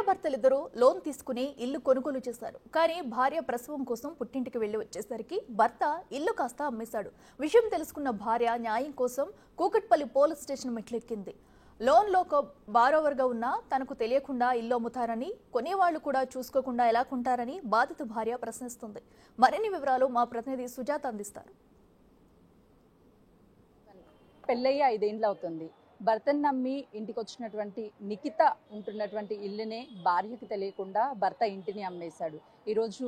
భార్యాభర్తలిద్దరూ లోన్ తీసుకుని ఇల్లు కొనుగోలు చేశారు. కానీ భార్య ప్రసవం కోసం పుట్టింటికి వెళ్లి వచ్చేసరికి భర్త ఇల్లు కాస్త అమ్మేశాడు. విషయం తెలుసుకున్న భార్య న్యాయం కోసం కూకట్పల్లి పోలీస్ స్టేషన్ మెట్లెక్కింది. లోన్లో బారోవర్గా ఉన్నా తనకు తెలియకుండా ఇల్లు అమ్ముతారని, కొనేవాళ్లు కూడా చూసుకోకుండా ఎలా కొంటారని బాధిత భార్య ప్రశ్నిస్తుంది. మరిన్ని వివరాలు మా ప్రతినిధి సుజాత అందిస్తారు. పెళ్ళయ్యి 5 ఏళ్ళు అవుతుంది. భర్తను నమ్మి ఇంటికి వచ్చినటువంటి నిఖిత ఉంటున్నటువంటి ఇల్లునే భార్యకి తెలియకుండా భర్త ఇంటిని అమ్మేశాడు. ఈరోజు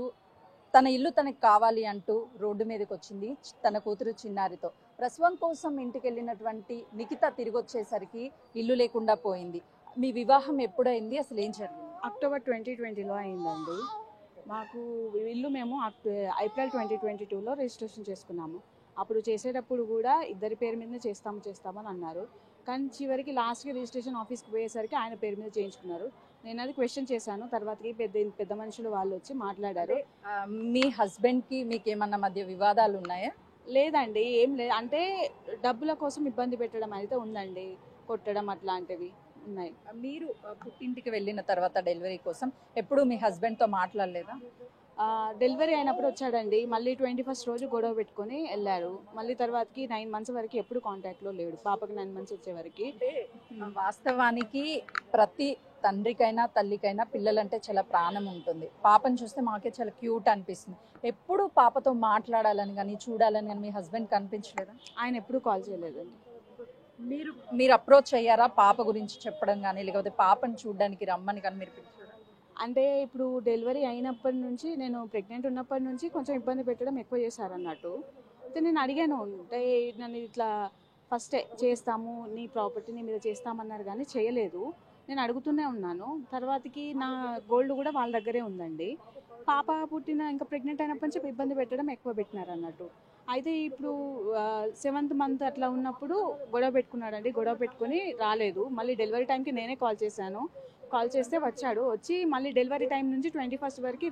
తన ఇల్లు తనకు కావాలి అంటూ రోడ్డు మీదకి వచ్చింది తన కూతురు చిన్నారితో. ప్రసవం కోసం ఇంటికి వెళ్ళినటువంటి నిఖిత తిరిగి వచ్చేసరికి ఇల్లు లేకుండా పోయింది. మీ వివాహం ఎప్పుడైంది, అసలు ఏం జరిగింది? అక్టోబర్ 2020లో అయిందండి. మాకు ఇల్లు మేము ఏప్రిల్ 2022లో రిజిస్ట్రేషన్ చేసుకున్నాము. అప్పుడు చేసేటప్పుడు కూడా ఇద్దరి పేరు మీదనే చేస్తామని అన్నారు. కానీ చివరికి లాస్ట్కి రిజిస్ట్రేషన్ ఆఫీస్కి పోయేసరికి ఆయన పేరు మీద చేయించుకున్నారు. నేను అది క్వశ్చన్ చేశాను. తర్వాతకి పెద్ద మనుషులు వాళ్ళు వచ్చి మాట్లాడారు. మీ హస్బెండ్కి మీకు ఏమన్నా మధ్య వివాదాలు ఉన్నాయా? లేదండి, ఏం లేదు. అంటే డబ్బుల కోసం ఇబ్బంది పెట్టడం అయితే ఉందండి, కొట్టడం అట్లాంటివి ఉన్నాయి. మీరు పుట్టింటికి వెళ్ళిన తర్వాత డెలివరీ కోసం ఎప్పుడు మీ హస్బెండ్తో మాట్లాడలేదా? డెలివరీ అయినప్పుడు వచ్చాడండి. మళ్ళీ 21st రోజు గొడవ పెట్టుకొని వెళ్ళారు. మళ్ళీ తర్వాతకి 9 months వరకు ఎప్పుడు కాంటాక్ట్లో లేడు. పాపకి 9 months వచ్చే వరకు. వాస్తవానికి ప్రతి తండ్రికైనా తల్లికైనా పిల్లలంటే చాలా ప్రాణం ఉంటుంది. పాపను చూస్తే మాకే చాలా క్యూట్ అనిపిస్తుంది. ఎప్పుడు పాపతో మాట్లాడాలని కానీ చూడాలని కానీ మీ హస్బెండ్ కనిపించలేదా? ఆయన ఎప్పుడు కాల్ చేయలేదండి. మీరు అప్రోచ్ అయ్యారా పాప గురించి చెప్పడం కానీ, లేకపోతే పాపను చూడడానికి రమ్మని కానీ మీరు పిలిచారా? అంటే ఇప్పుడు డెలివరీ అయినప్పటి నుంచి, నేను ప్రెగ్నెంట్ ఉన్నప్పటి నుంచి కొంచెం ఇబ్బంది పెట్టడం ఎక్కువ చేశారన్నట్టు. అయితే నేను అడిగాను, అంటే నన్ను ఇట్లా ఫస్ట్ చేస్తాము, నీ ప్రాపర్టీ నీ మీద చేస్తామన్నారు కానీ చేయలేదు. నేను అడుగుతూనే ఉన్నాను. తర్వాతకి నా గోల్డ్ కూడా వాళ్ళ దగ్గరే ఉందండి. పాప పుట్టిన ఇంకా ప్రెగ్నెంట్ అయినప్పటి నుంచి ఇబ్బంది పెట్టడం ఎక్కువ పెట్టినారు అన్నట్టు. అయితే ఇప్పుడు 7th month అట్లా ఉన్నప్పుడు గొడవ పెట్టుకున్నాడండి. గొడవ పెట్టుకుని రాలేదు. మళ్ళీ డెలివరీ టైంకి నేనే కాల్ చేశాను. కాల్ చేస్తే వచ్చాడు. వచ్చి మళ్ళీ డెలివరీ టైం నుంచి 21st వరకు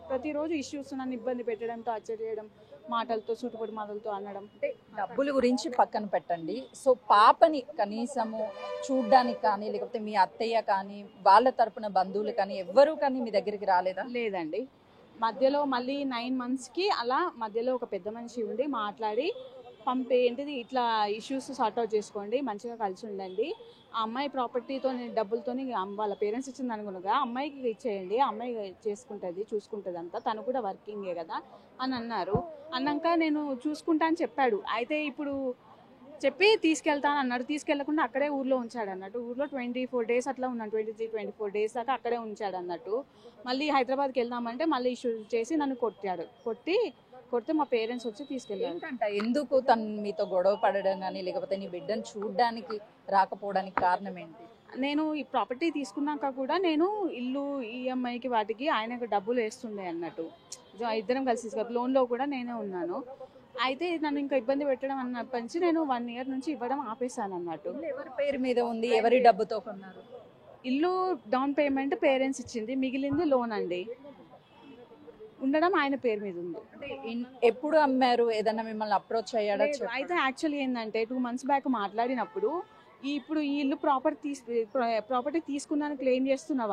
ప్రతిరోజు ఇష్యూస్ నన్ను ఇబ్బంది పెట్టడం, టార్చర్ చేయడం, మాటలతో సూటుపడి మాటలతో అనడం. అంటే డబ్బుల గురించి పక్కన పెట్టండి. సో పాపని కనీసము చూడ్డానికి కానీ, లేకపోతే మీ అత్తయ్య కానీ, వాళ్ళ తరపున బంధువులు కానీ ఎవ్వరూ కానీ మీ దగ్గరికి రాలేదా? లేదండి. మధ్యలో మళ్ళీ 9 monthsకి అలా మధ్యలో ఒక పెద్ద మనిషి ఉండి మాట్లాడి ఏంటిది ఇట్లా ఇష్యూస్ సార్ట్ అవుట్ చేసుకోండి, మంచిగా కలిసి ఉండండి, ఆ అమ్మాయి ప్రాపర్టీతో డబ్బులతో వాళ్ళ పేరెంట్స్ ఇచ్చింది అనుకున్నాగా అమ్మాయికి ఇచ్చేయండి, అమ్మాయి చేసుకుంటుంది చూసుకుంటుంది అంతా, తను కూడా వర్కింగే కదా అని అన్నారు. అన్నాక నేను చూసుకుంటా అని చెప్పాడు. అయితే ఇప్పుడు చెప్పి తీసుకెళ్తాను అన్నాడు. తీసుకెళ్లకుండా అక్కడే ఊర్లో ఉంచాడు అన్నట్టు. ఊర్లో 24 days అట్లా ఉన్నాను. 23-24 days దాకా అక్కడే ఉంచాడు అన్నట్టు. మళ్ళీ హైదరాబాద్కి వెళ్దామంటే మళ్ళీ ఇష్యూ చేసి నన్ను కొడితే మా పేరెంట్స్ వచ్చి తీసుకెళ్ళారు. ఎందుకు తను మీతో గొడవ పడడం కానీ, లేకపోతే నీ బిడ్డను చూడడానికి రాకపోవడానికి కారణం ఏంటి? నేను ఈ ప్రాపర్టీ తీసుకున్నాక కూడా నేను ఇల్లు ఈఎంఐకి వాటికి ఆయనకు డబ్బులు వేస్తుండే అన్నట్టు. ఇద్దరం కలిసి లోన్లో కూడా నేనే ఉన్నాను. అయితే నన్ను ఇంకా ఇబ్బంది పెట్టడం అన్నప్పటి నుంచి నేను 1 year నుంచి ఇవ్వడం ఆపేశాను అన్నట్టు. ఎవరి పేరు మీద ఉంది, ఎవరి డబ్బుతో కొన్నారు? ఇల్లు డౌన్ పేమెంట్ పేరెంట్స్ ఇచ్చింది, మిగిలింది లోన్ అండి. ఉండడం ఆయన పేరు మీద ఉంది. అంటే ఎప్పుడు అమ్మారు? ఏదన్నా మిమ్మల్ని అప్రోచ్ అయ్యాడా? అయితే యాక్చువల్లీ ఏంటంటే 2 months బ్యాక్ మాట్లాడినప్పుడు ఇప్పుడు ఈ ఇల్లు ప్రాపర్టీ తీసుకున్నాను క్లెయిమ్ చేస్తున్న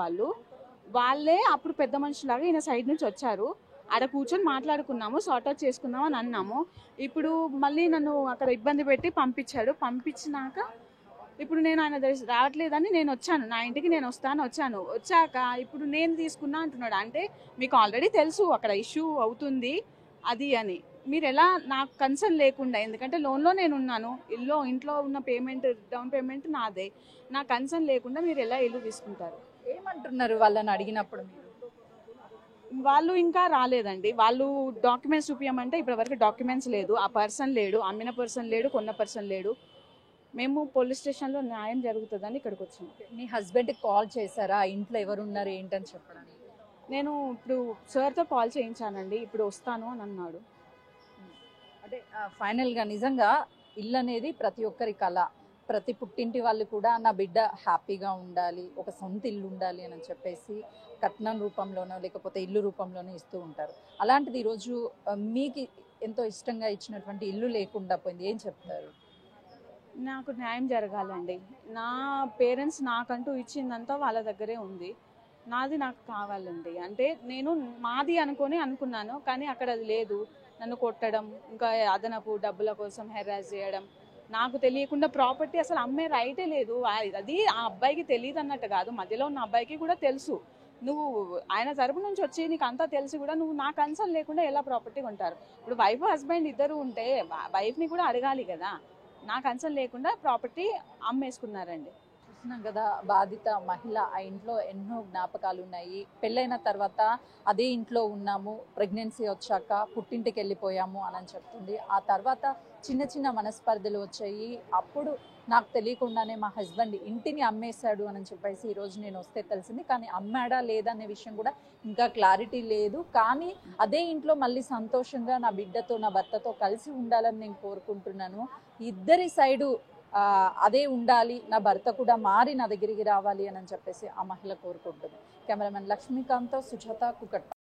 వాళ్ళే అప్పుడు పెద్ద మనుషులాగా ఈయన సైడ్ నుంచి వచ్చారు. ఆడ కూర్చొని మాట్లాడుకున్నాము, సార్ట్ అవుట్ చేసుకున్నాము అని అన్నాము. ఇప్పుడు మళ్ళీ నన్ను అక్కడ ఇబ్బంది పెట్టి పంపించాడు. పంపించినాక ఇప్పుడు నేను ఆయన రావట్లేదని నేను వచ్చాను, నా ఇంటికి నేను వచ్చాను. వచ్చాక ఇప్పుడు నేను తీసుకున్నా అంటున్నాడు. అంటే మీకు ఆల్రెడీ తెలుసు అక్కడ ఇష్యూ అవుతుంది అది అని, మీరు ఎలా నాకు కన్సర్న్ లేకుండా, ఎందుకంటే లోన్లో నేను ఉన్నాను, ఇంట్లో ఉన్న డౌన్ పేమెంట్ నాదే, నా కన్సర్న్ లేకుండా మీరు ఎలా ఇల్లు తీసుకుంటారు? ఏమంటున్నారు వాళ్ళని అడిగినప్పుడు? వాళ్ళు ఇంకా రాలేదండి. వాళ్ళు డాక్యుమెంట్స్ చూపించమంటే ఇప్పటివరకు డాక్యుమెంట్స్ లేదు, ఆ పర్సన్ లేడు, అమ్మిన పర్సన్ లేడు, కొన్న పర్సన్ లేడు. మేము పోలీస్ స్టేషన్లో న్యాయం జరుగుతుందని ఇక్కడికి వచ్చాము. మీ హస్బెండ్కి కాల్ చేశారా ఇంట్లో ఎవరున్నారు ఏంటని చెప్పడానికి? నేను ఇప్పుడు సార్తో కాల్ చేయించానండి, ఇప్పుడు వస్తాను అని అన్నాడు. అంటే ఫైనల్గా నిజంగా ఇల్లు అనేది ప్రతి ఒక్కరి కళ. ప్రతి పుట్టింటి వాళ్ళు కూడా నా బిడ్డ హ్యాపీగా ఉండాలి, ఒక సొంత ఇల్లు ఉండాలి అని చెప్పేసి కట్నం రూపంలోనో లేకపోతే ఇల్లు రూపంలోనో ఇస్తూ ఉంటారు. అలాంటిది ఈరోజు మీకు ఎంతో ఇష్టంగా ఇచ్చినటువంటి ఇల్లు లేకుండా పోయింది, ఏం చెప్తారు? నాకు న్యాయం జరగాలండి. నా పేరెంట్స్ నాకంటూ ఇచ్చిందంతా వాళ్ళ దగ్గరే ఉంది. నాది నాకు కావాలండి. అంటే నేను మాది అనుకున్నాను, కానీ అక్కడ అది లేదు. నన్ను కొట్టడం, ఇంకా అదనపు డబ్బుల కోసం హెరాస్ చేయడం, నాకు తెలియకుండా ప్రాపర్టీ అసలు అమ్మే రైటే లేదు. అది ఆ అబ్బాయికి తెలియదు అన్నట్టు కాదు, మధ్యలో ఉన్న అబ్బాయికి కూడా తెలుసు. నువ్వు ఆయన తరపు నుంచి వచ్చి నీకు అంతా తెలిసి కూడా నువ్వు నా కన్సల్ట్ లేకుండా ఎలా ప్రాపర్టీ కొంటారు? ఇప్పుడు వైఫ్ హస్బెండ్ ఇద్దరు ఉంటే వైఫ్ని కూడా అడగాలి కదా. నా కన్సల్ట్ లేకుండా ప్రాపర్టీ అమ్మేసుకున్నారండి. చూస్తున్నాం కదా, బాధిత మహిళ ఆ ఇంట్లో ఎన్నో జ్ఞాపకాలు ఉన్నాయి. పెళ్ళైన తర్వాత అదే ఇంట్లో ఉన్నాము, ప్రెగ్నెన్సీ వచ్చాక పుట్టింటికి వెళ్ళిపోయాము అని చెప్తుంది. ఆ తర్వాత చిన్న చిన్న మనస్పర్ధలు వచ్చాయి. అప్పుడు నాకు తెలియకుండానే మా హస్బెండ్ ఇంటిని అమ్మేశాడు అని చెప్పేసి ఈరోజు నేను వస్తే తెలిసింది. కానీ అమ్మాడా లేదా అనే విషయం కూడా ఇంకా క్లారిటీ లేదు. కానీ అదే ఇంట్లో మళ్ళీ సంతోషంగా నా బిడ్డతో నా భర్తతో కలిసి ఉండాలని నేను కోరుకుంటున్నాను. ఇద్దరి సైడు అదే ఉండాలి, నా భర్త కూడా మారి నా దగ్గరికి రావాలి అని చెప్పేసి ఆ మహిళ కోరుకుంటుంది. కెమెరామెన్ లక్ష్మీకాంత్తో సుజాత, కుకట్పల్లి.